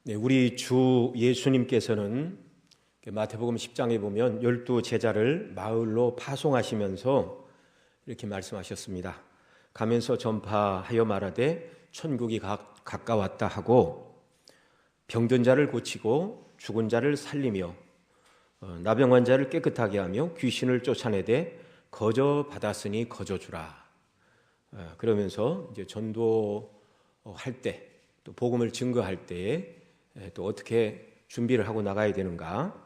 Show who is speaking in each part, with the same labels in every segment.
Speaker 1: 네, 우리 주 예수님께서는 마태복음 10장에 보면 12 제자를 마을로 파송하시면서 이렇게 말씀하셨습니다. 가면서 전파하여 말하되 천국이 가까웠다 하고 병든 자를 고치고 죽은 자를 살리며 나병 자를 깨끗하게 하며 귀신을 쫓아내되 거저 받았으니 거저 주라. 그러면서 이제 전도할 때 또 복음을 증거할 때에 또 어떻게 준비를 하고 나가야 되는가?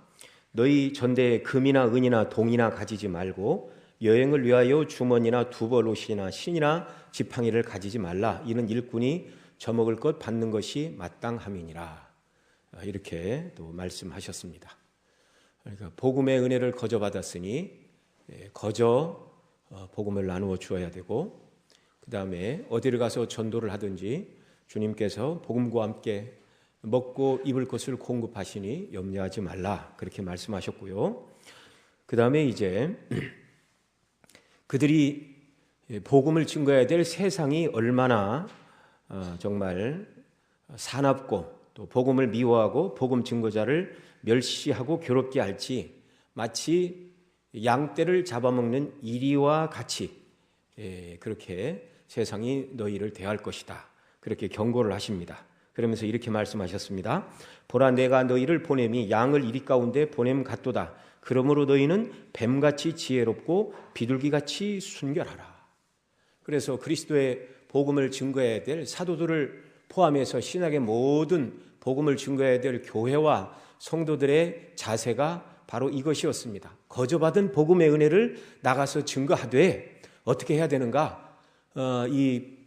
Speaker 1: 너희 전대에 금이나 은이나 동이나 가지지 말고 여행을 위하여 주머니나 두벌옷이나 신이나 지팡이를 가지지 말라. 이는 일꾼이 저먹을 것 받는 것이 마땅함이니라. 이렇게 또 말씀하셨습니다. 그러니까 복음의 은혜를 거저 받았으니 거저 복음을 나누어 주어야 되고, 그 다음에 어디를 가서 전도를 하든지 주님께서 복음과 함께 먹고 입을 것을 공급하시니 염려하지 말라, 그렇게 말씀하셨고요. 그 다음에 이제 그들이 복음을 증거해야 될 세상이 얼마나 정말 사납고 또 복음을 미워하고 복음 증거자를 멸시하고 괴롭게 할지 마치 양떼를 잡아먹는 이리와 같이 그렇게 세상이 너희를 대할 것이다, 그렇게 경고를 하십니다. 그러면서 이렇게 말씀하셨습니다. 보라, 내가 너희를 보냄이 양을 이리 가운데 보냄 같도다. 그러므로 너희는 뱀같이 지혜롭고 비둘기같이 순결하라. 그래서 그리스도의 복음을 증거해야 될 사도들을 포함해서 신학의 모든 복음을 증거해야 될 교회와 성도들의 자세가 바로 이것이었습니다. 거저받은 복음의 은혜를 나가서 증거하되 어떻게 해야 되는가? 이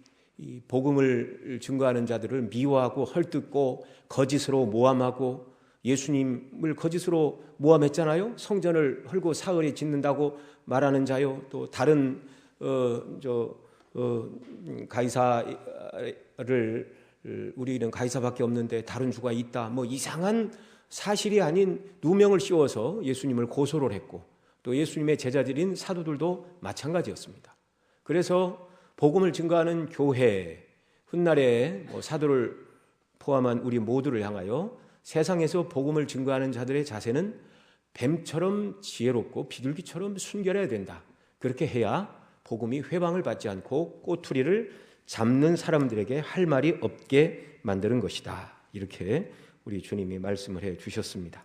Speaker 1: 복음을 증거하는 자들을 미워하고 헐뜯고 거짓으로 모함하고, 예수님을 거짓으로 모함했잖아요. 성전을 헐고 사흘에 짓는다고 말하는 자요. 또 다른 가이사를 우리는 가이사밖에 없는데 다른 주가 있다, 뭐 이상한 사실이 아닌 누명을 씌워서 예수님을 고소를 했고, 또 예수님의 제자들인 사도들도 마찬가지였습니다. 그래서 복음을 증거하는 교회, 훗날에 사도를 포함한 우리 모두를 향하여 세상에서 복음을 증거하는 자들의 자세는 뱀처럼 지혜롭고 비둘기처럼 순결해야 된다. 그렇게 해야 복음이 회방을 받지 않고 꼬투리를 잡는 사람들에게 할 말이 없게 만드는 것이다. 이렇게 우리 주님이 말씀을 해 주셨습니다.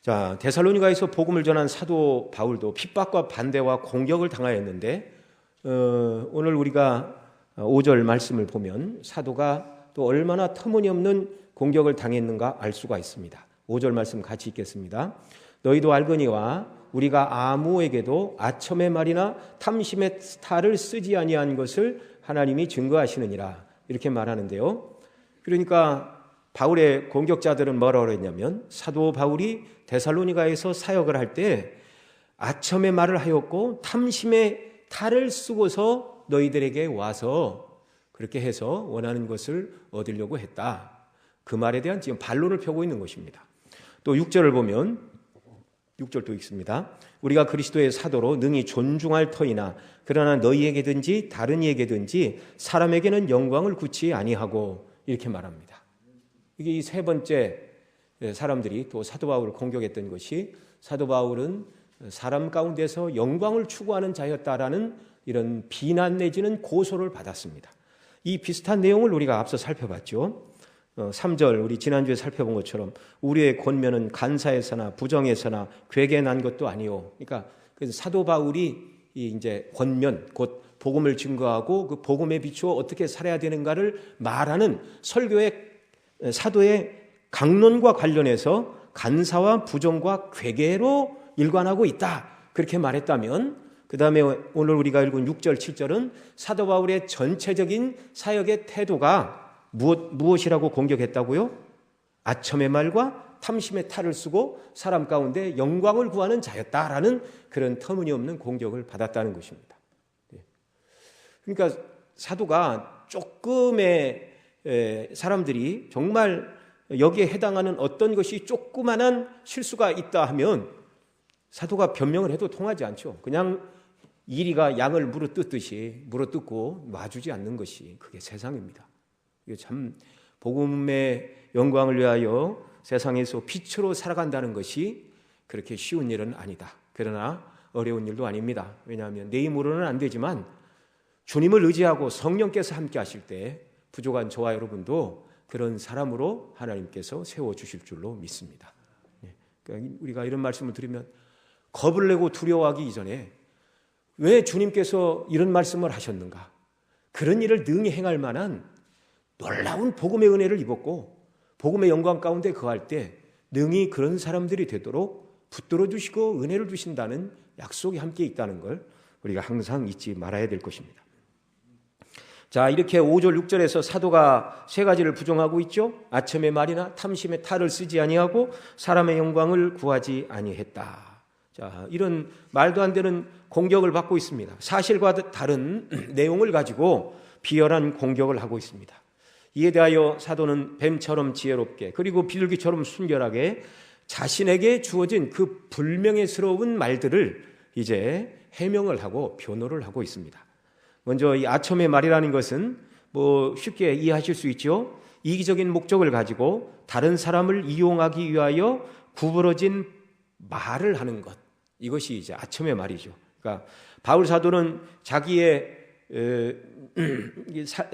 Speaker 1: 자, 데살로니가에서 복음을 전한 사도 바울도 핍박과 반대와 공격을 당하였는데, 오늘 우리가 5절 말씀을 보면 사도가 또 얼마나 터무니없는 공격을 당했는가 알 수가 있습니다. 5절 말씀 같이 읽겠습니다. 너희도 알거니와 우리가 아무에게도 아첨의 말이나 탐심의 탈을 쓰지 아니한 것을 하나님이 증거하시느니라, 이렇게 말하는데요. 그러니까 바울의 공격자들은 뭐라고 했냐면, 사도 바울이 데살로니가에서 사역을 할 때 아첨의 말을 하였고 탐심의 탈을 쓰고서 너희들에게 와서 그렇게 해서 원하는 것을 얻으려고 했다. 그 말에 대한 지금 반론을 펴고 있는 것입니다. 또 6절을 보면 6절도 읽습니다. 우리가 그리스도의 사도로 능히 존중할 터이나 그러나 너희에게든지 다른 이에게든지 사람에게는 영광을 굳이 아니하고, 이렇게 말합니다. 이게 이 세 번째 사람들이 또 사도 바울을 공격했던 것이, 사도 바울은 사람 가운데서 영광을 추구하는 자였다라는 이런 비난 내지는 고소를 받았습니다. 이 비슷한 내용을 우리가 앞서 살펴봤죠. 3절 우리 지난주에 살펴본 것처럼 우리의 권면은 간사에서나 부정에서나 괴게 난 것도 아니요. 그러니까 사도 바울이 이제 권면, 곧 복음을 증거하고 그 복음에 비추어 어떻게 살아야 되는가를 말하는 설교의 사도의 강론과 관련해서 간사와 부정과 괴계로 일관하고 있다, 그렇게 말했다면, 그 다음에 오늘 우리가 읽은 6절 7절은 사도 바울의 전체적인 사역의 태도가 무엇이라고 공격했다고요? 아첨의 말과 탐심의 탈을 쓰고 사람 가운데 영광을 구하는 자였다라는 그런 터무니없는 공격을 받았다는 것입니다. 그러니까 사도가 조금의 사람들이 정말 여기에 해당하는 어떤 것이 조그만한 실수가 있다 하면 사도가 변명을 해도 통하지 않죠. 그냥 이리가 양을 물어뜯듯이 물어뜯고 놔주지 않는 것이 그게 세상입니다. 이게 참 복음의 영광을 위하여 세상에서 빛으로 살아간다는 것이 그렇게 쉬운 일은 아니다. 그러나 어려운 일도 아닙니다. 왜냐하면 내 힘으로는 안 되지만 주님을 의지하고 성령께서 함께 하실 때 부족한 저와 여러분도 그런 사람으로 하나님께서 세워주실 줄로 믿습니다. 그러니까 우리가 이런 말씀을 드리면 겁을 내고 두려워하기 이전에 왜 주님께서 이런 말씀을 하셨는가? 그런 일을 능히 행할 만한 놀라운 복음의 은혜를 입었고 복음의 영광 가운데 거할 때 능히 그런 사람들이 되도록 붙들어 주시고 은혜를 주신다는 약속이 함께 있다는 걸 우리가 항상 잊지 말아야 될 것입니다. 자, 이렇게 5절 6절에서 사도가 세 가지를 부정하고 있죠. 아첨의 말이나 탐심의 탈을 쓰지 아니하고 사람의 영광을 구하지 아니했다. 자, 이런 말도 안 되는 공격을 받고 있습니다. 사실과 다른 내용을 가지고 비열한 공격을 하고 있습니다. 이에 대하여 사도는 뱀처럼 지혜롭게 그리고 비둘기처럼 순결하게 자신에게 주어진 그 불명예스러운 말들을 이제 해명을 하고 변호를 하고 있습니다. 먼저 이 아첨의 말이라는 것은 쉽게 이해하실 수 있죠. 이기적인 목적을 가지고 다른 사람을 이용하기 위하여 구부러진 말을 하는 것, 이것이 이제 아첨의 말이죠. 그러니까 바울 사도는 자기의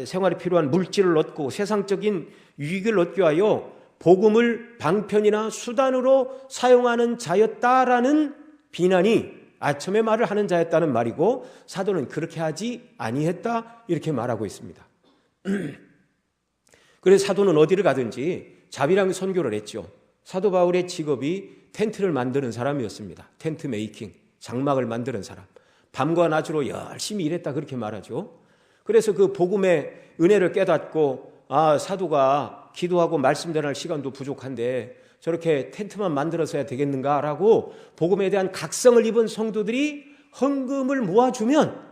Speaker 1: 생활에 필요한 물질을 얻고 세상적인 유익을 얻기 위하여 복음을 방편이나 수단으로 사용하는 자였다라는 비난이 아첨의 말을 하는 자였다는 말이고, 사도는 그렇게 하지 아니했다 이렇게 말하고 있습니다. 그래서 사도는 어디를 가든지 자비랑 선교를 했죠. 사도 바울의 직업이 텐트를 만드는 사람이었습니다. 텐트 메이킹, 장막을 만드는 사람. 밤과 낮으로 열심히 일했다 그렇게 말하죠. 그래서 그 복음의 은혜를 깨닫고 사도가 기도하고 말씀 전할 시간도 부족한데 저렇게 텐트만 만들어서 해야 되겠는가라고 복음에 대한 각성을 입은 성도들이 헌금을 모아주면,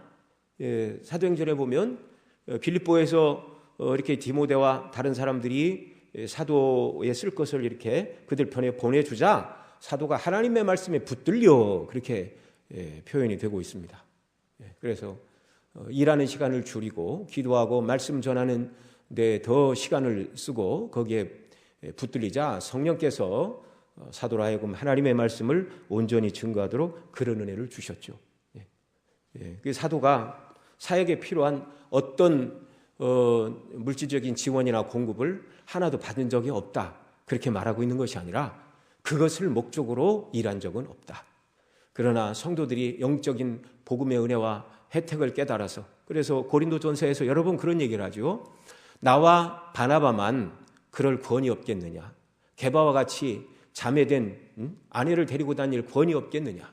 Speaker 1: 사도행전에 보면 빌립보에서 이렇게 디모데와 다른 사람들이 사도에 쓸 것을 이렇게 그들 편에 보내주자 사도가 하나님의 말씀에 붙들려 그렇게 표현이 되고 있습니다. 그래서 일하는 시간을 줄이고 기도하고 말씀 전하는 데 더 시간을 쓰고 거기에 붙들리자 성령께서 사도로 하여금 하나님의 말씀을 온전히 증거하도록 그런 은혜를 주셨죠. 그 사도가 사역에 필요한 어떤 물질적인 지원이나 공급을 하나도 받은 적이 없다 그렇게 말하고 있는 것이 아니라 그것을 목적으로 일한 적은 없다. 그러나 성도들이 영적인 복음의 은혜와 혜택을 깨달아서, 그래서 고린도전서에서 여러 번 그런 얘기를 하죠. 나와 바나바만 그럴 권위 없겠느냐? 게바와 같이 자매된 아내를 데리고 다닐 권위 없겠느냐?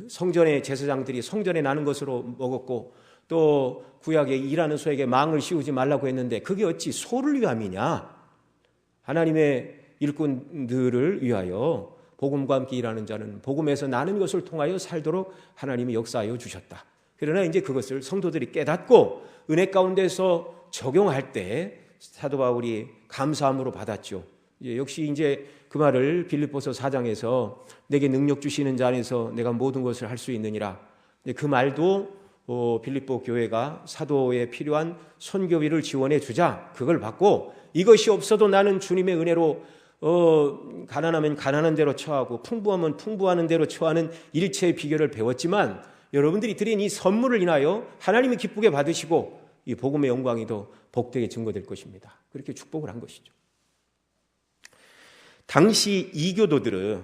Speaker 1: 성전의 제사장들이 성전에 나는 것으로 먹었고 또 구약에 일하는 소에게 망을 씌우지 말라고 했는데 그게 어찌 소를 위함이냐? 하나님의 일꾼들을 위하여 복음과 함께 일하는 자는 복음에서 나는 것을 통하여 살도록 하나님이 역사하여 주셨다. 그러나 이제 그것을 성도들이 깨닫고 은혜 가운데서 적용할 때 사도 바울이 감사함으로 받았죠. 역시 이제 그 말을 빌립보서 4장에서 내게 능력 주시는 자 안에서 내가 모든 것을 할 수 있느니라. 그 말도 빌립보 교회가 사도에 필요한 선교비를 지원해 주자 그걸 받고, 이것이 없어도 나는 주님의 은혜로 가난하면 가난한 대로 처하고 풍부하면 풍부하는 대로 처하는 일체의 비결을 배웠지만 여러분들이 드린 이 선물을 인하여 하나님이 기쁘게 받으시고 이 복음의 영광이 더 복되게 증거될 것입니다. 그렇게 축복을 한 것이죠. 당시 이교도들은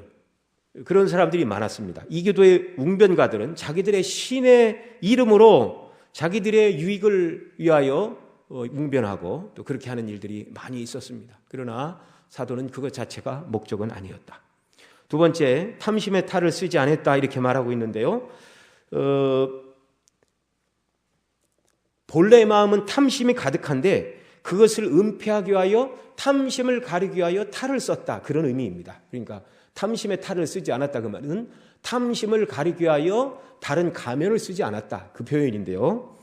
Speaker 1: 그런 사람들이 많았습니다. 이교도의 웅변가들은 자기들의 신의 이름으로 자기들의 유익을 위하여 웅변하고 또 그렇게 하는 일들이 많이 있었습니다. 그러나 사도는 그것 자체가 목적은 아니었다. 두 번째, 탐심의 탈을 쓰지 않았다 이렇게 말하고 있는데요. 본래의 마음은 탐심이 가득한데 그것을 은폐하기 위하여 탐심을 가리기 위하여 탈을 썼다 그런 의미입니다. 그러니까 탐심의 탈을 쓰지 않았다 그 말은 탐심을 가리기 위하여 다른 가면을 쓰지 않았다 그 표현인데요.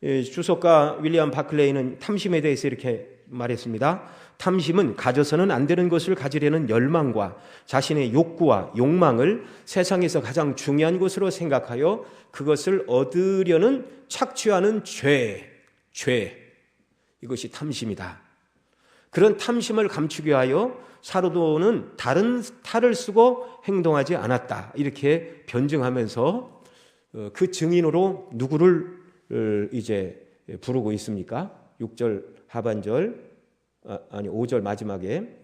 Speaker 1: 주석가 윌리엄 바클레이는 탐심에 대해서 이렇게 말했습니다. 탐심은 가져서는 안 되는 것을 가지려는 열망과 자신의 욕구와 욕망을 세상에서 가장 중요한 것으로 생각하여 그것을 얻으려는 착취하는 죄. 이것이 탐심이다. 그런 탐심을 감추기 위하여 사도는 다른 탈을 쓰고 행동하지 않았다. 이렇게 변증하면서 그 증인으로 누구를 이제 부르고 있습니까? 6절 하반절, 5절 마지막에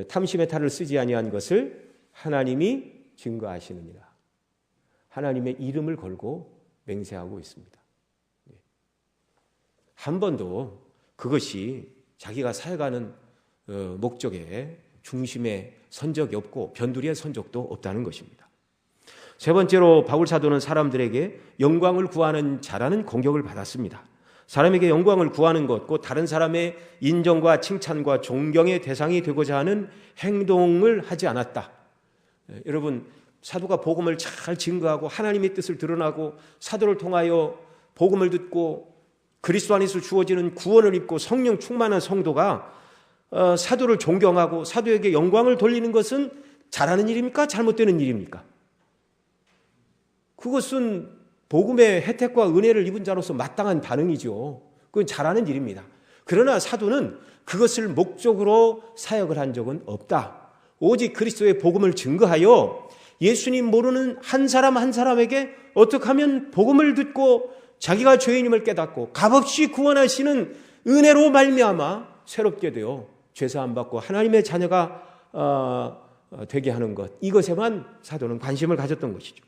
Speaker 1: 탐심의 탈을 쓰지 아니한 것을 하나님이 증거하시느니라. 하나님의 이름을 걸고 맹세하고 있습니다. 한 번도 그것이 자기가 살아가는 목적의 중심에 선 적이 없고 변두리에 선 적도 없다는 것입니다. 세 번째로 바울 사도는 사람들에게 영광을 구하는 자라는 공격을 받았습니다. 사람에게 영광을 구하는 것, 곧 다른 사람의 인정과 칭찬과 존경의 대상이 되고자 하는 행동을 하지 않았다. 여러분, 사도가 복음을 잘 증거하고 하나님의 뜻을 드러나고 사도를 통하여 복음을 듣고 그리스도 안에서 주어지는 구원을 입고 성령 충만한 성도가 사도를 존경하고 사도에게 영광을 돌리는 것은 잘하는 일입니까? 잘못되는 일입니까? 그것은 복음의 혜택과 은혜를 입은 자로서 마땅한 반응이죠. 그건 잘하는 일입니다. 그러나 사도는 그것을 목적으로 사역을 한 적은 없다. 오직 그리스도의 복음을 증거하여 예수님 모르는 한 사람 한 사람에게 어떻게 하면 복음을 듣고 자기가 죄인임을 깨닫고 값없이 구원하시는 은혜로 말미암아 새롭게 되어 죄사함 받고 하나님의 자녀가 되게 하는 것, 이것에만 사도는 관심을 가졌던 것이죠.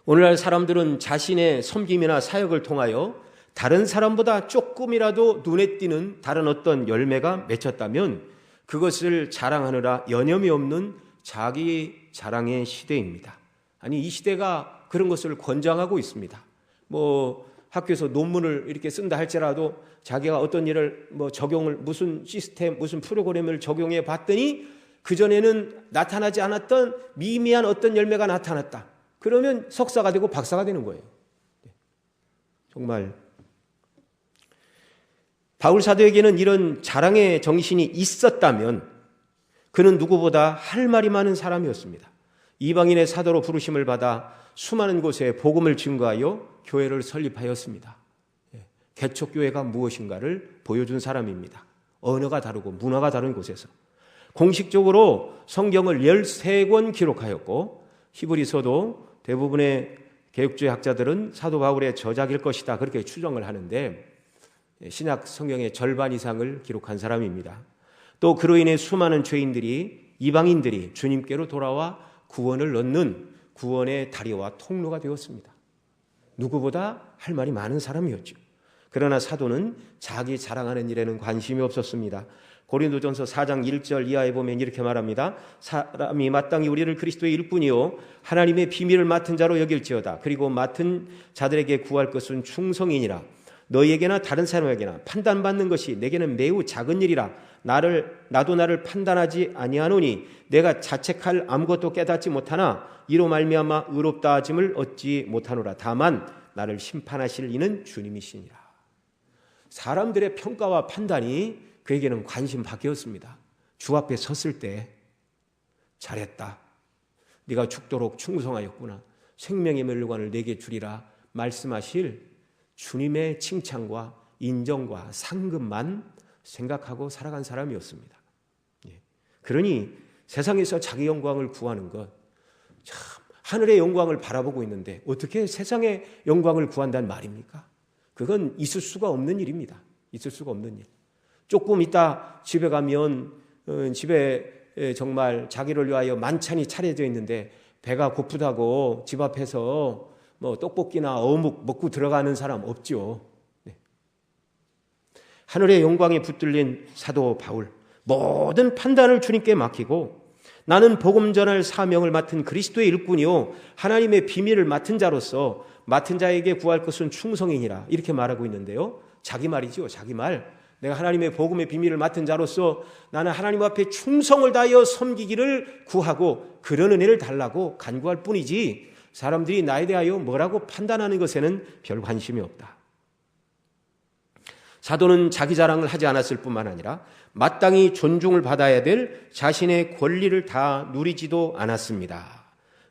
Speaker 1: 오늘날 사람들은 자신의 섬김이나 사역을 통하여 다른 사람보다 조금이라도 눈에 띄는 다른 어떤 열매가 맺혔다면 그것을 자랑하느라 여념이 없는 자기 자랑의 시대입니다. 아니, 이 시대가 그런 것을 권장하고 있습니다. 학교에서 논문을 이렇게 쓴다 할지라도 자기가 어떤 일을 적용을 무슨 시스템, 무슨 프로그램을 적용해 봤더니 그전에는 나타나지 않았던 미미한 어떤 열매가 나타났다. 그러면 석사가 되고 박사가 되는 거예요. 정말 바울 사도에게는 이런 자랑의 정신이 있었다면 그는 누구보다 할 말이 많은 사람이었습니다. 이방인의 사도로 부르심을 받아 수많은 곳에 복음을 증거하여 교회를 설립하였습니다. 개척교회가 무엇인가를 보여준 사람입니다. 언어가 다르고 문화가 다른 곳에서 공식적으로 성경을 13권 기록하였고 히브리서도 대부분의 개혁주의 학자들은 사도 바울의 저작일 것이다 그렇게 추정을 하는데 신약 성경의 절반 이상을 기록한 사람입니다. 또 그로 인해 수많은 죄인들이 이방인들이 주님께로 돌아와 구원을 얻는 구원의 다리와 통로가 되었습니다. 누구보다 할 말이 많은 사람이었죠. 그러나 사도는 자기 자랑하는 일에는 관심이 없었습니다. 고린도전서 4장 1절 이하에 보면 이렇게 말합니다. 사람이 마땅히 우리를 그리스도의 일꾼이요 하나님의 비밀을 맡은 자로 여길지어다. 그리고 맡은 자들에게 구할 것은 충성이니라. 너희에게나 다른 사람에게나 판단받는 것이 내게는 매우 작은 일이라. 나도 나를 판단하지 아니하노니 내가 자책할 아무것도 깨닫지 못하나 이로 말미암아 의롭다 하심을 얻지 못하노라. 다만 나를 심판하실 이는 주님이시니라. 사람들의 평가와 판단이 그에게는 관심 밖이었습니다. 주 앞에 섰을 때 잘했다. 네가 죽도록 충성하였구나. 생명의 멸류관을 내게 주리라 말씀하실 주님의 칭찬과 인정과 상급만 생각하고 살아간 사람이었습니다. 그러니 세상에서 자기 영광을 구하는 것, 참 하늘의 영광을 바라보고 있는데 어떻게 세상의 영광을 구한다는 말입니까? 그건 있을 수가 없는 일입니다. 있을 수가 없는 일. 조금 있다 집에 가면 집에 정말 자기를 위하여 만찬이 차려져 있는데 배가 고프다고 집 앞에서 떡볶이나 어묵 먹고 들어가는 사람 없죠. 하늘의 영광에 붙들린 사도 바울, 모든 판단을 주님께 맡기고 나는 복음 전할 사명을 맡은 그리스도의 일꾼이요 하나님의 비밀을 맡은 자로서 맡은 자에게 구할 것은 충성이니라 이렇게 말하고 있는데요. 자기 말이죠. 자기 말. 내가 하나님의 복음의 비밀을 맡은 자로서 나는 하나님 앞에 충성을 다하여 섬기기를 구하고 그런 은혜를 달라고 간구할 뿐이지 사람들이 나에 대하여 뭐라고 판단하는 것에는 별 관심이 없다. 사도는 자기 자랑을 하지 않았을 뿐만 아니라 마땅히 존중을 받아야 될 자신의 권리를 다 누리지도 않았습니다.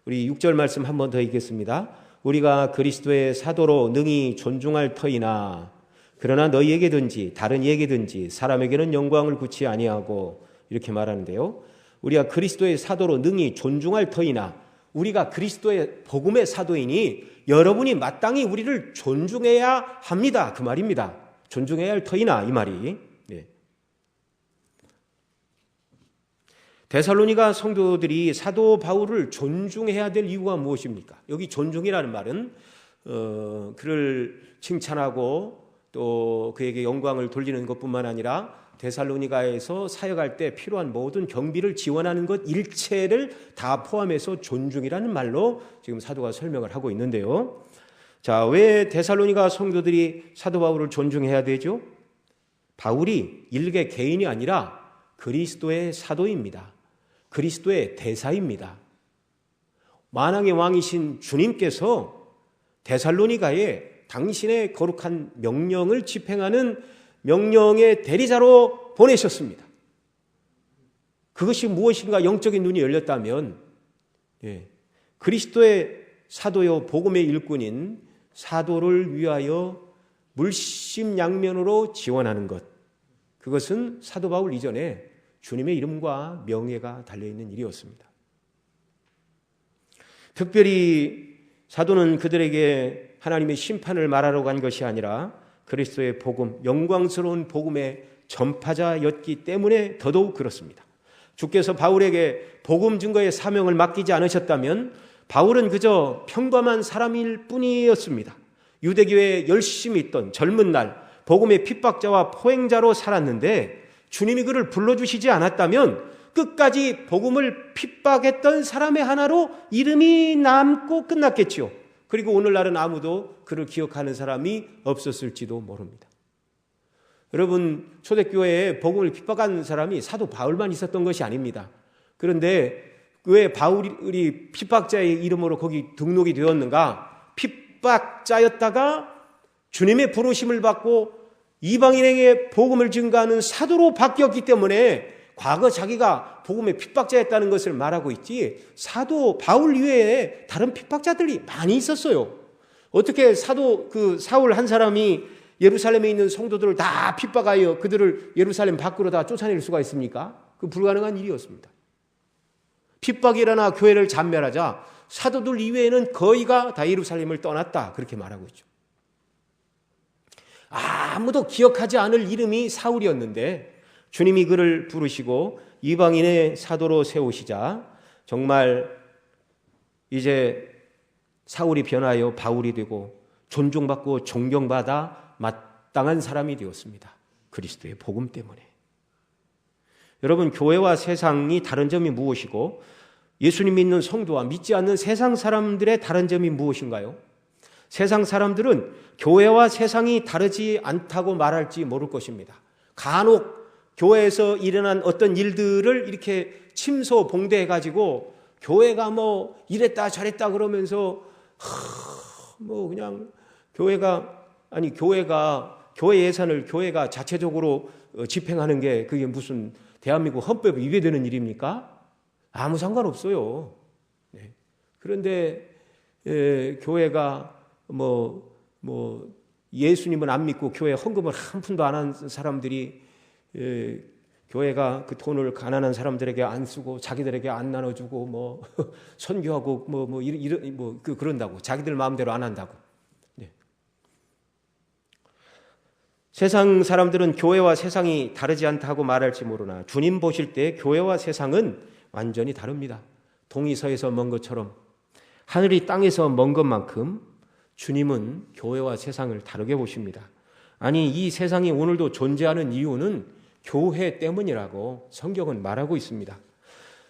Speaker 1: 우리 6절 말씀 한 번 더 읽겠습니다. 우리가 그리스도의 사도로 능히 존중할 터이나 그러나 너희에게든지 다른 이에게든지 사람에게는 영광을 굳이 아니하고 이렇게 말하는데요. 우리가 그리스도의 사도로 능히 존중할 터이나 우리가 그리스도의 복음의 사도이니 여러분이 마땅히 우리를 존중해야 합니다. 그 말입니다. 존중해야 할 터이나 이 말이. 네. 데살로니가 성도들이 사도 바울을 존중해야 될 이유가 무엇입니까? 여기 존중이라는 말은 그를 칭찬하고 또 그에게 영광을 돌리는 것뿐만 아니라 데살로니가에서 사역할 때 필요한 모든 경비를 지원하는 것 일체를 다 포함해서 존중이라는 말로 지금 사도가 설명을 하고 있는데요. 자, 왜 데살로니가 성도들이 사도 바울을 존중해야 되죠? 바울이 일개 개인이 아니라 그리스도의 사도입니다. 그리스도의 대사입니다. 만왕의 왕이신 주님께서 데살로니가에 당신의 거룩한 명령을 집행하는 명령의 대리자로 보내셨습니다. 그것이 무엇인가 영적인 눈이 열렸다면 그리스도의 사도요 복음의 일꾼인 사도를 위하여 물심양면으로 지원하는 것, 그것은 사도 바울 이전에 주님의 이름과 명예가 달려있는 일이었습니다. 특별히 사도는 그들에게 하나님의 심판을 말하러 간 것이 아니라 그리스도의 복음, 영광스러운 복음의 전파자였기 때문에 더더욱 그렇습니다. 주께서 바울에게 복음 증거의 사명을 맡기지 않으셨다면 바울은 그저 평범한 사람일 뿐이었습니다. 유대교에 열심히 있던 젊은 날 복음의 핍박자와 포행자로 살았는데 주님이 그를 불러주시지 않았다면 끝까지 복음을 핍박했던 사람의 하나로 이름이 남고 끝났겠지요. 그리고 오늘날은 아무도 그를 기억하는 사람이 없었을지도 모릅니다. 여러분, 초대교회에 복음을 핍박한 사람이 사도 바울만 있었던 것이 아닙니다. 그런데 왜 바울이 핍박자의 이름으로 거기 등록이 되었는가? 핍박자였다가 주님의 부르심을 받고 이방인에게 복음을 증거하는 사도로 바뀌었기 때문에 과거 자기가 복음의 핍박자였다는 것을 말하고 있지, 사도 바울 이외에 다른 핍박자들이 많이 있었어요. 어떻게 사울 한 사람이 예루살렘에 있는 성도들을 다 핍박하여 그들을 예루살렘 밖으로 다 쫓아낼 수가 있습니까? 그 불가능한 일이었습니다. 핍박이 일어나 교회를 잔멸하자 사도들 이외에는 거의가 다 예루살렘을 떠났다, 그렇게 말하고 있죠. 아무도 기억하지 않을 이름이 사울이었는데 주님이 그를 부르시고 이방인의 사도로 세우시자 정말 이제 사울이 변하여 바울이 되고 존중받고 존경받아 마땅한 사람이 되었습니다. 그리스도의 복음 때문에. 여러분, 교회와 세상이 다른 점이 무엇이고 예수님 믿는 성도와 믿지 않는 세상 사람들의 다른 점이 무엇인가요? 세상 사람들은 교회와 세상이 다르지 않다고 말할지 모를 것입니다. 간혹 교회에서 일어난 어떤 일들을 이렇게 침소봉대해가지고 교회가 뭐 이랬다 저랬다 그러면서 그냥 교회가 교회 예산을 교회가 자체적으로 집행하는 게 그게 무슨 대한민국 헌법에 위배되는 일입니까? 아무 상관없어요. 네. 그런데 교회가 예수님은 안 믿고 교회 헌금을 한 푼도 안 한 사람들이 교회가 그 돈을 가난한 사람들에게 안 쓰고 자기들에게 안 나눠주고 선교하고 그런다고 자기들 마음대로 안 한다고. 네. 세상 사람들은 교회와 세상이 다르지 않다고 말할지 모르나 주님 보실 때 교회와 세상은 완전히 다릅니다. 동이서에서 먼 것처럼 하늘이 땅에서 먼 것만큼 주님은 교회와 세상을 다르게 보십니다. 아니, 이 세상이 오늘도 존재하는 이유는 교회 때문이라고 성경은 말하고 있습니다.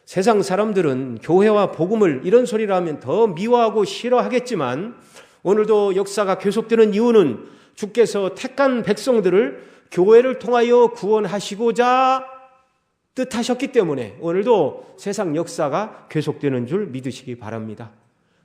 Speaker 1: 세상 사람들은 교회와 복음을 이런 소리를 하면 더 미워하고 싫어하겠지만 오늘도 역사가 계속되는 이유는 주께서 택한 백성들을 교회를 통하여 구원하시고자 뜻하셨기 때문에 오늘도 세상 역사가 계속되는 줄 믿으시기 바랍니다.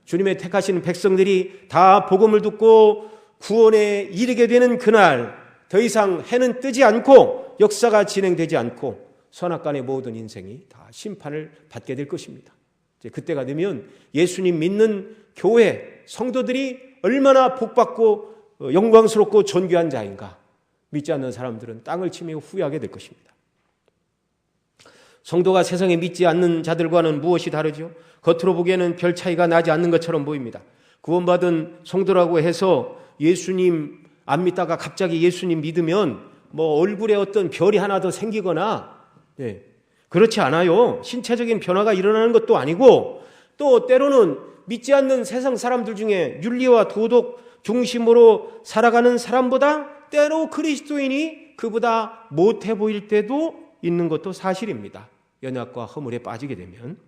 Speaker 1: 주님의 택하신 백성들이 다 복음을 듣고 구원에 이르게 되는 그날 더 이상 해는 뜨지 않고 역사가 진행되지 않고 선악간의 모든 인생이 다 심판을 받게 될 것입니다. 이제 그때가 되면 예수님 믿는 교회 성도들이 얼마나 복받고 영광스럽고 존귀한 자인가, 믿지 않는 사람들은 땅을 치며 후회하게 될 것입니다. 성도가 세상에 믿지 않는 자들과는 무엇이 다르죠? 겉으로 보기에는 별 차이가 나지 않는 것처럼 보입니다. 구원받은 성도라고 해서 예수님 안 믿다가 갑자기 예수님 믿으면 뭐 얼굴에 어떤 별이 하나 더 생기거나 그렇지 않아요. 신체적인 변화가 일어나는 것도 아니고 또 때로는 믿지 않는 세상 사람들 중에 윤리와 도덕 중심으로 살아가는 사람보다 때로 그리스도인이 그보다 못해 보일 때도 있는 것도 사실입니다. 연약과 허물에 빠지게 되면.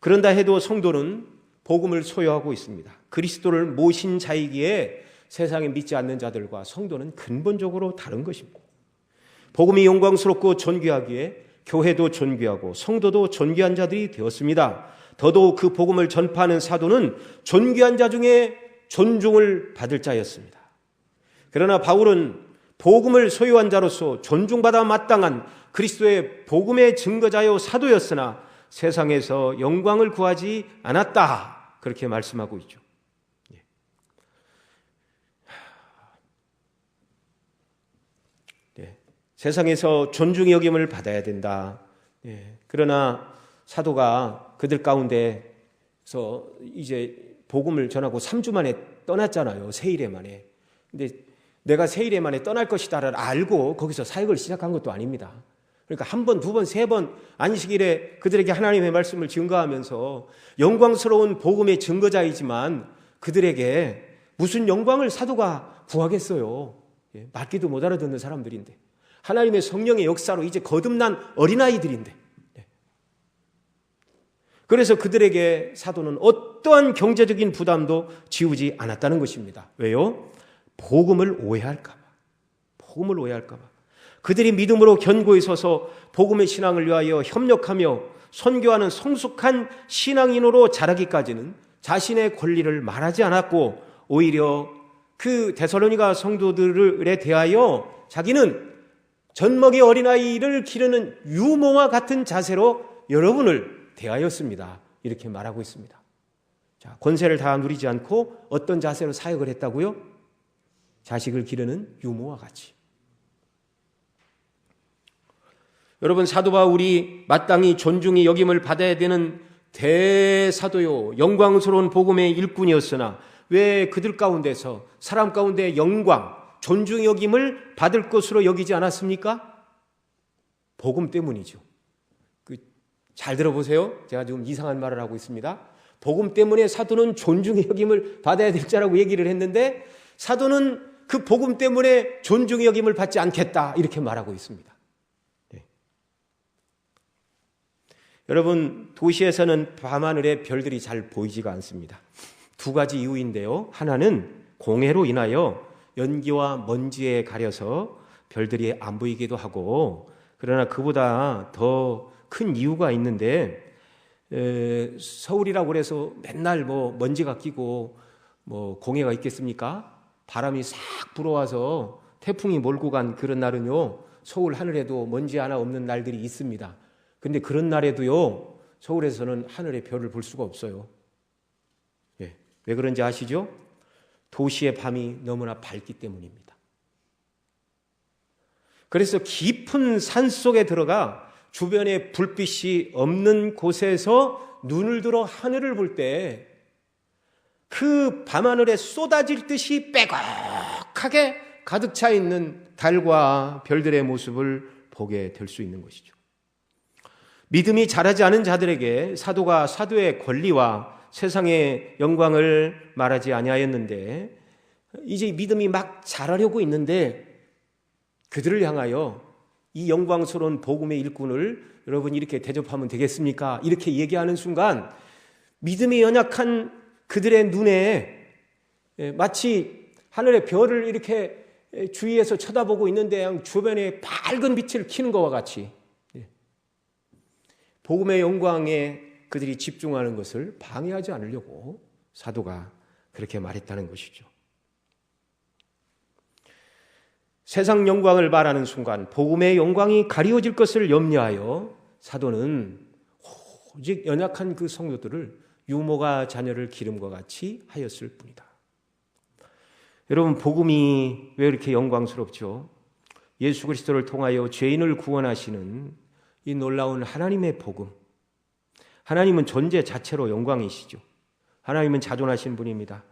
Speaker 1: 그런다 해도 성도는 복음을 소유하고 있습니다. 그리스도를 모신 자이기에 세상에 믿지 않는 자들과 성도는 근본적으로 다른 것입니다. 복음이 영광스럽고 존귀하기에 교회도 존귀하고 성도도 존귀한 자들이 되었습니다. 더더욱 그 복음을 전파하는 사도는 존귀한 자 중에 존중을 받을 자였습니다. 그러나 바울은 복음을 소유한 자로서 존중받아 마땅한 그리스도의 복음의 증거자요 사도였으나 세상에서 영광을 구하지 않았다. 그렇게 말씀하고 있죠. 세상에서 존중의 여김을 받아야 된다. 그러나 사도가 그들 가운데서 이제 복음을 전하고 3주 만에 떠났잖아요. 세일에 만에. 근데 내가 세일에 만에 떠날 것이다를 알고 거기서 사역을 시작한 것도 아닙니다. 그러니까 한 번, 두 번, 세 번 안식일에 그들에게 하나님의 말씀을 증거하면서 영광스러운 복음의 증거자이지만 그들에게 무슨 영광을 사도가 구하겠어요. 말귀도 못 알아듣는 사람들인데. 하나님의 성령의 역사로 이제 거듭난 어린아이들인데. 그래서 그들에게 사도는 어떠한 경제적인 부담도 지우지 않았다는 것입니다. 왜요? 복음을 오해할까 봐. 복음을 오해할까 봐. 그들이 믿음으로 견고히 서서 복음의 신앙을 위하여 협력하며 선교하는 성숙한 신앙인으로 자라기까지는 자신의 권리를 말하지 않았고 오히려 그 데살로니가 성도들에 대하여 자기는 젖먹이 어린아이를 기르는 유모와 같은 자세로 여러분을 대하였습니다. 이렇게 말하고 있습니다. 자, 권세를 다 누리지 않고 어떤 자세로 사역을 했다고요? 자식을 기르는 유모와 같이. 여러분, 사도 바울이 마땅히 존중이 여김을 받아야 되는 대사도요, 영광스러운 복음의 일꾼이었으나 왜 그들 가운데서 사람 가운데 영광, 존중 여김을 받을 것으로 여기지 않았습니까? 복음 때문이죠. 잘 들어보세요. 제가 지금 이상한 말을 하고 있습니다. 복음 때문에 사도는 존중의 여김을 받아야 될 자라고 얘기를 했는데 사도는 그 복음 때문에 존중의 여김을 받지 않겠다 이렇게 말하고 있습니다. 네. 여러분, 도시에서는 밤하늘에 별들이 잘 보이지가 않습니다. 두 가지 이유인데요. 하나는 공해로 인하여 연기와 먼지에 가려서 별들이 안 보이기도 하고, 그러나 그보다 더 큰 이유가 있는데, 서울이라고 그래서 맨날 뭐 먼지가 끼고 뭐 공해가 있겠습니까? 바람이 싹 불어와서 태풍이 몰고 간 그런 날은요, 서울 하늘에도 먼지 하나 없는 날들이 있습니다. 근데 그런 날에도요, 서울에서는 하늘에 별을 볼 수가 없어요. 왜 그런지 아시죠? 도시의 밤이 너무나 밝기 때문입니다. 그래서 깊은 산 속에 들어가 주변에 불빛이 없는 곳에서 눈을 들어 하늘을 볼 때 그 밤하늘에 쏟아질 듯이 빼곡하게 가득 차 있는 달과 별들의 모습을 보게 될 수 있는 것이죠. 믿음이 자라지 않은 자들에게 사도가 사도의 권리와 세상의 영광을 말하지 아니하였는데, 이제 믿음이 막 자라려고 있는데 그들을 향하여 이 영광스러운 복음의 일꾼을 여러분 이렇게 대접하면 되겠습니까? 이렇게 얘기하는 순간 믿음이 연약한 그들의 눈에 마치 하늘의 별을 이렇게 주위에서 쳐다보고 있는데 주변에 밝은 빛을 켜는 것과 같이 복음의 영광에 그들이 집중하는 것을 방해하지 않으려고 사도가 그렇게 말했다는 것이죠. 세상 영광을 말하는 순간 복음의 영광이 가리워질 것을 염려하여 사도는 오직 연약한 그 성도들을 유모가 자녀를 기름과 같이 하였을 뿐이다. 여러분, 복음이 왜 이렇게 영광스럽죠? 예수 그리스도를 통하여 죄인을 구원하시는 이 놀라운 하나님의 복음. 하나님은 존재 자체로 영광이시죠. 하나님은 자존하신 분입니다.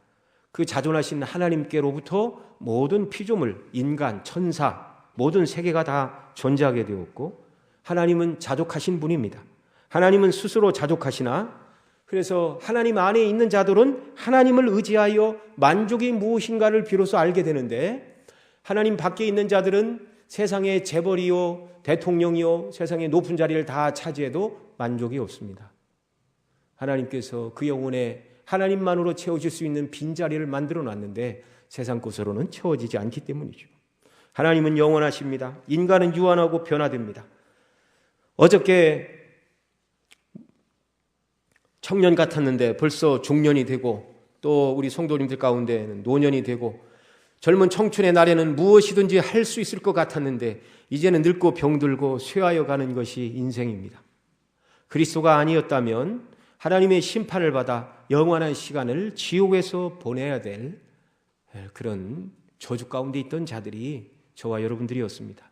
Speaker 1: 그 자존하신 하나님께로부터 모든 피조물, 인간, 천사, 모든 세계가 다 존재하게 되었고, 하나님은 자족하신 분입니다. 하나님은 스스로 자족하시나, 그래서 하나님 안에 있는 자들은 하나님을 의지하여 만족이 무엇인가를 비로소 알게 되는데, 하나님 밖에 있는 자들은 세상의 재벌이요, 대통령이요, 세상의 높은 자리를 다 차지해도 만족이 없습니다. 하나님께서 그 영혼에 하나님만으로 채워질 수 있는 빈자리를 만들어 놨는데 세상 것으로는 채워지지 않기 때문이죠. 하나님은 영원하십니다. 인간은 유한하고 변화됩니다. 어저께 청년 같았는데 벌써 중년이 되고, 또 우리 성도님들 가운데는 노년이 되고, 젊은 청춘의 날에는 무엇이든지 할 수 있을 것 같았는데 이제는 늙고 병들고 쇠하여 가는 것이 인생입니다. 그리스도가 아니었다면 하나님의 심판을 받아 영원한 시간을 지옥에서 보내야 될 그런 저주 가운데 있던 자들이 저와 여러분들이었습니다.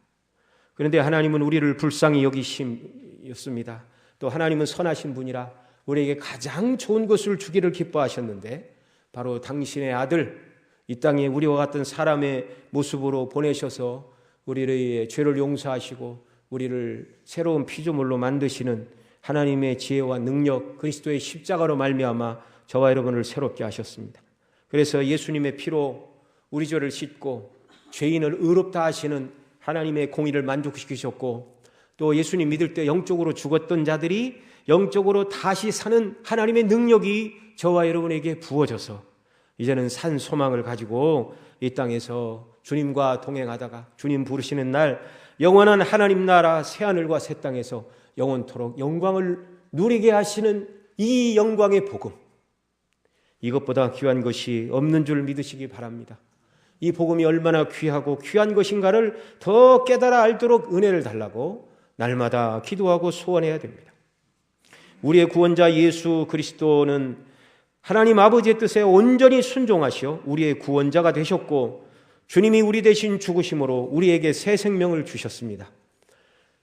Speaker 1: 그런데 하나님은 우리를 불쌍히 여기심이었습니다. 또 하나님은 선하신 분이라 우리에게 가장 좋은 것을 주기를 기뻐하셨는데, 바로 당신의 아들, 이 땅에 우리와 같은 사람의 모습으로 보내셔서 우리의 죄를 용서하시고 우리를 새로운 피조물로 만드시는 하나님의 지혜와 능력, 그리스도의 십자가로 말미암아 저와 여러분을 새롭게 하셨습니다. 그래서 예수님의 피로 우리 죄를 씻고 죄인을 의롭다 하시는 하나님의 공의를 만족시키셨고, 또 예수님 믿을 때 영적으로 죽었던 자들이 영적으로 다시 사는 하나님의 능력이 저와 여러분에게 부어져서 이제는 산 소망을 가지고 이 땅에서 주님과 동행하다가 주님 부르시는 날 영원한 하나님 나라 새하늘과 새 땅에서 영원토록 영광을 누리게 하시는 이 영광의 복음, 이것보다 귀한 것이 없는 줄 믿으시기 바랍니다. 이 복음이 얼마나 귀하고 귀한 것인가를 더 깨달아 알도록 은혜를 달라고 날마다 기도하고 소원해야 됩니다. 우리의 구원자 예수 그리스도는 하나님 아버지의 뜻에 온전히 순종하시어 우리의 구원자가 되셨고, 주님이 우리 대신 죽으심으로 우리에게 새 생명을 주셨습니다.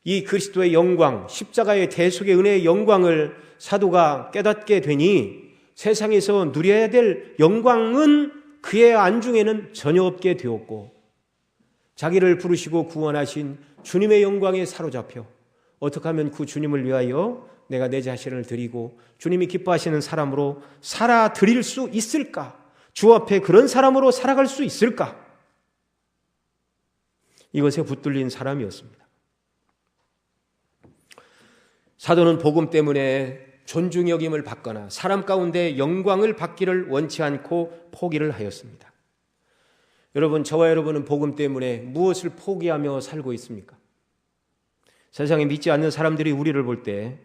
Speaker 1: 이 그리스도의 영광, 십자가의 대속의 은혜의 영광을 사도가 깨닫게 되니 세상에서 누려야 될 영광은 그의 안중에는 전혀 없게 되었고, 자기를 부르시고 구원하신 주님의 영광에 사로잡혀 어떻게 하면 그 주님을 위하여 내가 내 자신을 드리고 주님이 기뻐하시는 사람으로 살아드릴 수 있을까? 주 앞에 그런 사람으로 살아갈 수 있을까? 이것에 붙들린 사람이었습니다. 사도는 복음 때문에 존중 여김을 받거나 사람 가운데 영광을 받기를 원치 않고 포기를 하였습니다. 여러분, 저와 여러분은 복음 때문에 무엇을 포기하며 살고 있습니까? 세상에 믿지 않는 사람들이 우리를 볼 때,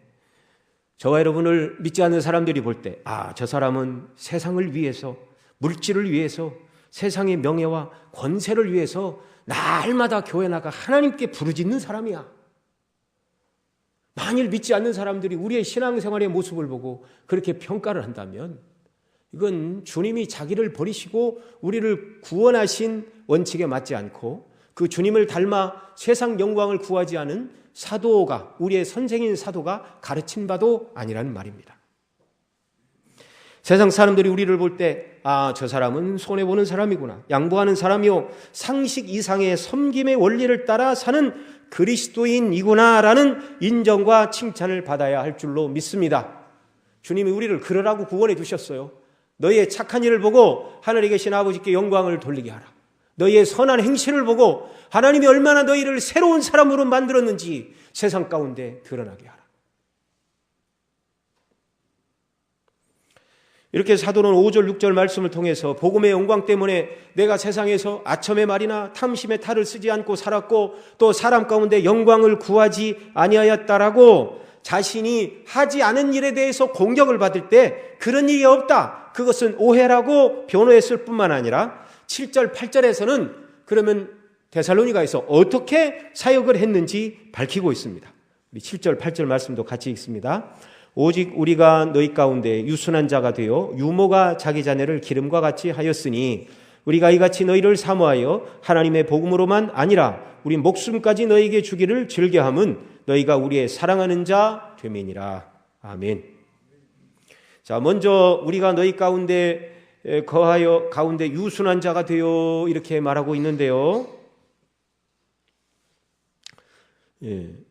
Speaker 1: 저와 여러분을 믿지 않는 사람들이 볼 때, 저 사람은 세상을 위해서, 물질을 위해서, 세상의 명예와 권세를 위해서 날마다 교회 나가 하나님께 부르짖는 사람이야. 만일 믿지 않는 사람들이 우리의 신앙생활의 모습을 보고 그렇게 평가를 한다면 이건 주님이 자기를 버리시고 우리를 구원하신 원칙에 맞지 않고 그 주님을 닮아 세상 영광을 구하지 않은 사도가, 우리의 선생인 사도가 가르친 바도 아니라는 말입니다. 세상 사람들이 우리를 볼 때, 저 사람은 손해보는 사람이구나, 양보하는 사람이요, 상식 이상의 섬김의 원리를 따라 사는 그리스도인이구나 라는 인정과 칭찬을 받아야 할 줄로 믿습니다. 주님이 우리를 그러라고 구원해 주셨어요. 너희의 착한 일을 보고 하늘에 계신 아버지께 영광을 돌리게 하라. 너희의 선한 행실을 보고 하나님이 얼마나 너희를 새로운 사람으로 만들었는지 세상 가운데 드러나게 하라. 이렇게 사도는 5절 6절 말씀을 통해서 복음의 영광 때문에 내가 세상에서 아첨의 말이나 탐심의 탈을 쓰지 않고 살았고 또 사람 가운데 영광을 구하지 아니하였다라고 자신이 하지 않은 일에 대해서 공격을 받을 때 그런 일이 없다, 그것은 오해라고 변호했을 뿐만 아니라 7절 8절에서는 그러면 데살로니가에서 어떻게 사역을 했는지 밝히고 있습니다. 우리 7절 8절 말씀도 같이 읽습니다. 오직 우리가 너희 가운데 유순한 자가 되어 유모가 자기 자녀를 기름과 같이 하였으니 우리가 이같이 너희를 사모하여 하나님의 복음으로만 아니라 우리 목숨까지 너희에게 주기를 즐겨함은 너희가 우리의 사랑하는 자 됨이니라. 아멘. 자, 먼저 우리가 너희 가운데 거하여 가운데 유순한 자가 되어 이렇게 말하고 있는데요.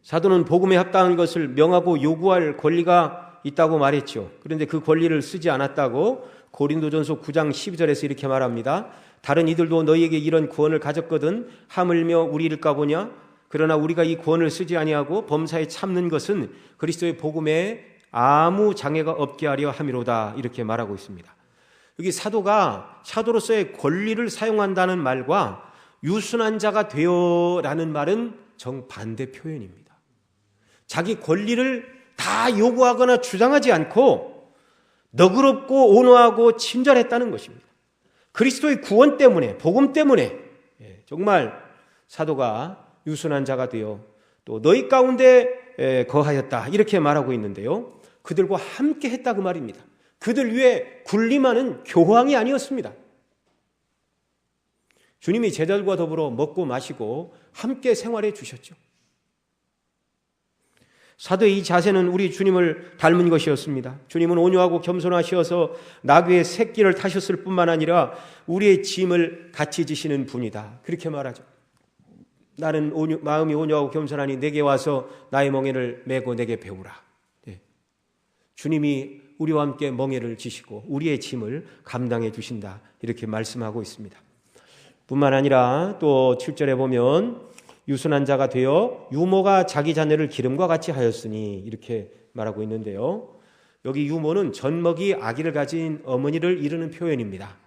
Speaker 1: 사도는 복음에 합당한 것을 명하고 요구할 권리가 있다고 말했죠. 그런데 그 권리를 쓰지 않았다고 고린도전서 9장 12절에서 이렇게 말합니다. 다른 이들도 너희에게 이런 구원을 가졌거든 하물며 우리일까 보냐. 그러나 우리가 이 구원을 쓰지 아니하고 범사에 참는 것은 그리스도의 복음에 아무 장애가 없게 하려 함이로다. 이렇게 말하고 있습니다. 여기 사도가 사도로서의 권리를 사용한다는 말과 유순한 자가 되어라는 말은 정반대 표현입니다. 자기 권리를 다 요구하거나 주장하지 않고 너그럽고 온화하고 친절했다는 것입니다. 그리스도의 구원 때문에, 복음 때문에 정말 사도가 유순한 자가 되어 또 너희 가운데 거하였다 이렇게 말하고 있는데요. 그들과 함께 했다 그 말입니다. 그들 위해 군림하는 교황이 아니었습니다. 주님이 제자들과 더불어 먹고 마시고 함께 생활해 주셨죠. 사도의 이 자세는 우리 주님을 닮은 것이었습니다. 주님은 온유하고 겸손하셔서 나귀의 새끼를 타셨을 뿐만 아니라 우리의 짐을 같이 지시는 분이다. 그렇게 말하죠. 나는 마음이 온유하고 겸손하니 내게 와서 나의 멍에를 메고 내게 배우라. 주님이 우리와 함께 멍에를 지시고 우리의 짐을 감당해 주신다. 이렇게 말씀하고 있습니다. 뿐만 아니라 또 7절에 보면 유순한 자가 되어 유모가 자기 자녀를 기름과 같이 하였으니 이렇게 말하고 있는데요. 여기 유모는 젖먹이 아기를 가진 어머니를 이르는 표현입니다.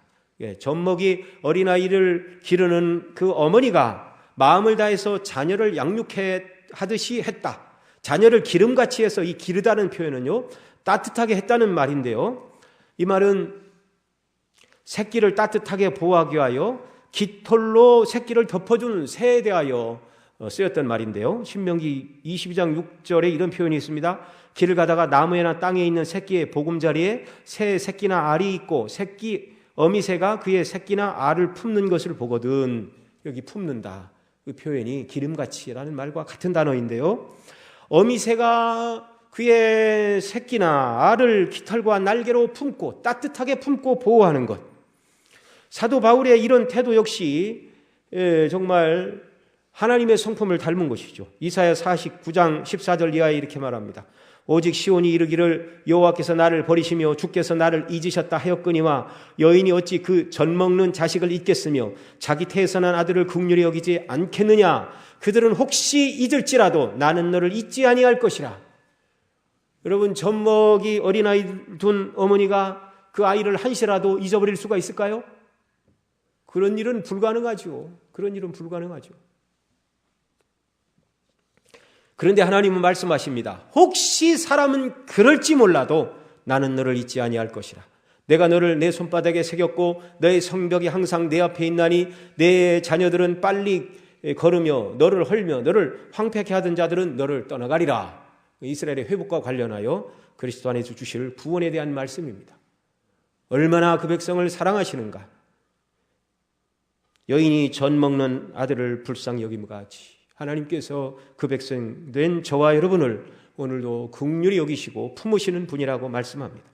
Speaker 1: 젖먹이 어린아이를 기르는 그 어머니가 마음을 다해서 자녀를 양육하듯이 했다. 자녀를 기름같이 해서 이 기르다는 표현은요. 따뜻하게 했다는 말인데요. 이 말은 새끼를 따뜻하게 보호하기 위하여 깃털로 새끼를 덮어준 새에 대하여 쓰였던 말인데요. 신명기 22장 6절에 이런 표현이 있습니다. 길을 가다가 나무에나 땅에 있는 새끼의 보금자리에 새 새끼나 알이 있고 어미새가 그의 새끼나 알을 품는 것을 보거든. 여기 품는다. 그 표현이 기름같이라는 말과 같은 단어인데요. 어미새가 그의 새끼나 알을 깃털과 날개로 품고 따뜻하게 품고 보호하는 것. 사도 바울의 이런 태도 역시 정말 하나님의 성품을 닮은 것이죠. 이사야 49장 14절 이하에 이렇게 말합니다. 오직 시온이 이르기를 여호와께서 나를 버리시며 주께서 나를 잊으셨다 하였거니와 여인이 어찌 그 젖먹는 자식을 잊겠으며 자기 태에서 난 아들을 긍휼히 여기지 않겠느냐. 그들은 혹시 잊을지라도 나는 너를 잊지 아니할 것이라. 여러분, 젖먹이 어린아이 둔 어머니가 그 아이를 한시라도 잊어버릴 수가 있을까요? 그런 일은 불가능하죠. 그런 일은 불가능하죠. 그런데 하나님은 말씀하십니다. 혹시 사람은 그럴지 몰라도 나는 너를 잊지 아니할 것이라. 내가 너를 내 손바닥에 새겼고 너의 성벽이 항상 내 앞에 있나니 내 자녀들은 빨리 걸으며 너를 헐며 너를 황폐케 하던 자들은 너를 떠나가리라. 이스라엘의 회복과 관련하여 그리스도 안에서 주실 구원에 대한 말씀입니다. 얼마나 그 백성을 사랑하시는가. 여인이 젖 먹는 아들을 불쌍히 여김과 같이 하나님께서 그 백성 된 저와 여러분을 오늘도 긍휼히 여기시고 품으시는 분이라고 말씀합니다.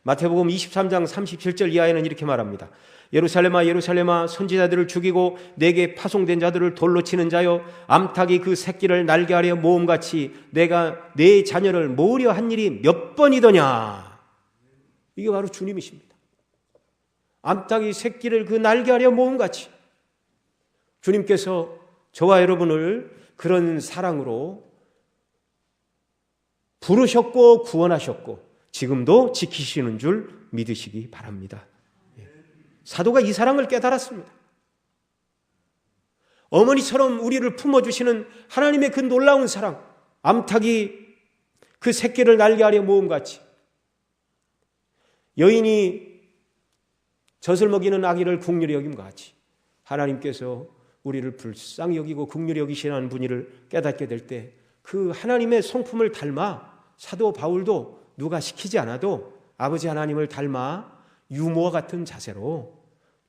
Speaker 1: 마태복음 23장 37절 이하에는 이렇게 말합니다. 예루살렘아 예루살렘아 선지자들을 죽이고 내게 파송된 자들을 돌로 치는 자여 암탉이 그 새끼를 날개하려 모음같이 내가 내 자녀를 모으려 한 일이 몇 번이더냐. 이게 바로 주님이십니다. 암탉이 새끼를 그 날개하려 모음같이 주님께서 저와 여러분을 그런 사랑으로 부르셨고 구원하셨고 지금도 지키시는 줄 믿으시기 바랍니다. 사도가 이 사랑을 깨달았습니다. 어머니처럼 우리를 품어주시는 하나님의 그 놀라운 사랑, 암탉이 그 새끼를 날개하려 모음같이 여인이 젖을 먹이는 아기를 긍휼히 여김과 같이 하나님께서 우리를 불쌍히 여기고 긍휼히 여기시는 분을 깨닫게 될 때 그 하나님의 성품을 닮아 사도 바울도 누가 시키지 않아도 아버지 하나님을 닮아 유모와 같은 자세로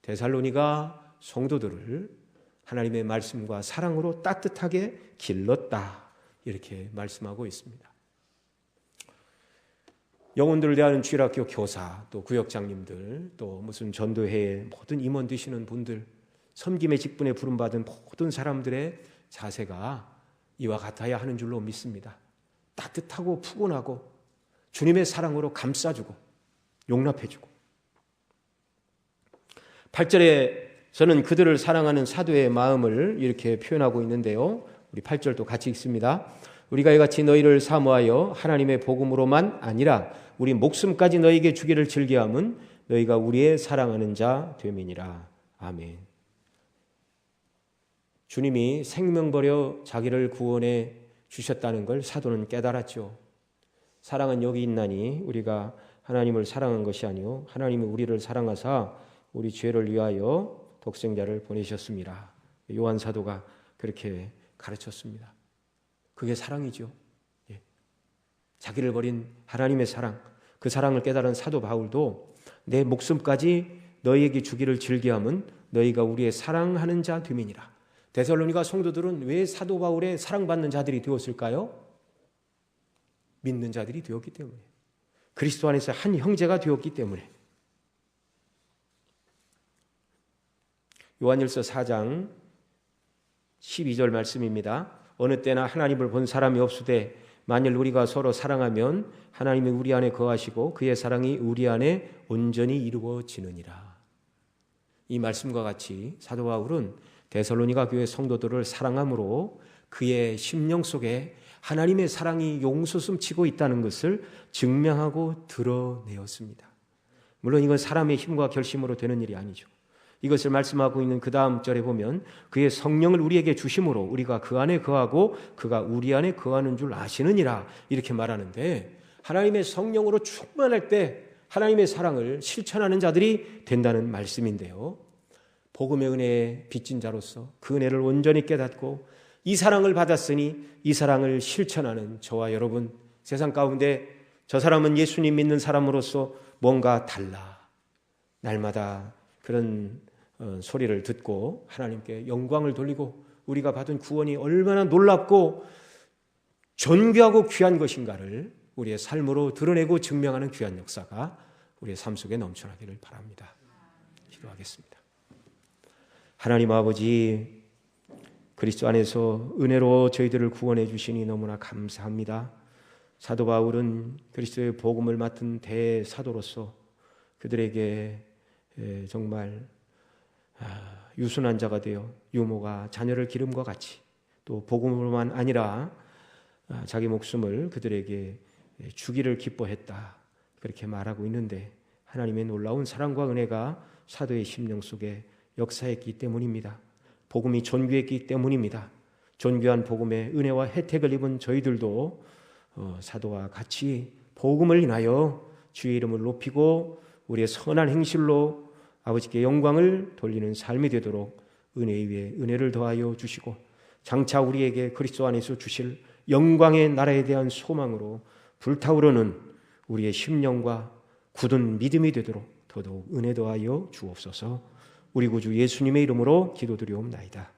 Speaker 1: 데살로니가 성도들을 하나님의 말씀과 사랑으로 따뜻하게 길렀다, 이렇게 말씀하고 있습니다. 영혼들을 대하는 주일학교 교사, 또 구역장님들, 또 무슨 전도회의 모든 임원 되시는 분들, 섬김의 직분에 부름받은 모든 사람들의 자세가 이와 같아야 하는 줄로 믿습니다. 따뜻하고 푸근하고 주님의 사랑으로 감싸주고 용납해주고. 8절에 저는 그들을 사랑하는 사도의 마음을 이렇게 표현하고 있는데요. 우리 8절도 같이 읽습니다. 우리가 이같이 너희를 사모하여 하나님의 복음으로만 아니라 우리 목숨까지 너희에게 주기를 즐겨함은 너희가 우리의 사랑하는 자 됨이니라. 아멘. 주님이 생명 버려 자기를 구원해 주셨다는 걸 사도는 깨달았죠. 사랑은 여기 있나니 우리가 하나님을 사랑한 것이 아니요 하나님이 우리를 사랑하사 우리 죄를 위하여 독생자를 보내셨습니다. 요한 사도가 그렇게 가르쳤습니다. 그게 사랑이죠. 자기를 버린 하나님의 사랑, 그 사랑을 깨달은 사도 바울도 내 목숨까지 너희에게 주기를 즐겨함은 너희가 우리의 사랑하는 자 됨이니라. 데살로니가 성도들은 왜 사도 바울의 사랑받는 자들이 되었을까요? 믿는 자들이 되었기 때문에, 그리스도 안에서 한 형제가 되었기 때문에. 요한일서 4장 12절 말씀입니다. 어느 때나 하나님을 본 사람이 없으되 만일 우리가 서로 사랑하면 하나님이 우리 안에 거하시고 그의 사랑이 우리 안에 온전히 이루어지느니라. 이 말씀과 같이 사도 바울은 데살로니가 교회 성도들을 사랑함으로 그의 심령 속에 하나님의 사랑이 용솟음치고 있다는 것을 증명하고 드러내었습니다. 물론 이건 사람의 힘과 결심으로 되는 일이 아니죠. 이것을 말씀하고 있는 그 다음 절에 보면 그의 성령을 우리에게 주심으로 우리가 그 안에 거하고 그가 우리 안에 거하는 줄 아시느니라, 이렇게 말하는데, 하나님의 성령으로 충만할 때 하나님의 사랑을 실천하는 자들이 된다는 말씀인데요. 복음의 은혜에 빚진 자로서 그 은혜를 온전히 깨닫고 이 사랑을 받았으니 이 사랑을 실천하는 저와 여러분, 세상 가운데 저 사람은 예수님 믿는 사람으로서 뭔가 달라, 날마다 그런 소리를 듣고 하나님께 영광을 돌리고 우리가 받은 구원이 얼마나 놀랍고 존귀하고 귀한 것인가를 우리의 삶으로 드러내고 증명하는 귀한 역사가 우리의 삶 속에 넘쳐나기를 바랍니다. 기도하겠습니다. 하나님 아버지, 그리스도 안에서 은혜로 저희들을 구원해 주시니 너무나 감사합니다. 사도 바울은 그리스도의 복음을 맡은 대사도로서 그들에게 정말 유순한 자가 되어 유모가 자녀를 기름과 같이 또 복음으로만 아니라 자기 목숨을 그들에게 주기를 기뻐했다, 그렇게 말하고 있는데, 하나님의 놀라운 사랑과 은혜가 사도의 심령 속에 역사했기 때문입니다. 복음이 존귀했기 때문입니다. 존귀한 복음의 은혜와 혜택을 입은 저희들도 사도와 같이 복음을 인하여 주의 이름을 높이고 우리의 선한 행실로 아버지께 영광을 돌리는 삶이 되도록 은혜 위에 은혜를 더하여 주시고, 장차 우리에게 그리스도 안에서 주실 영광의 나라에 대한 소망으로 불타오르는 우리의 심령과 굳은 믿음이 되도록 더더욱 은혜 더하여 주옵소서. 우리 구주 예수님의 이름으로 기도드리옵나이다.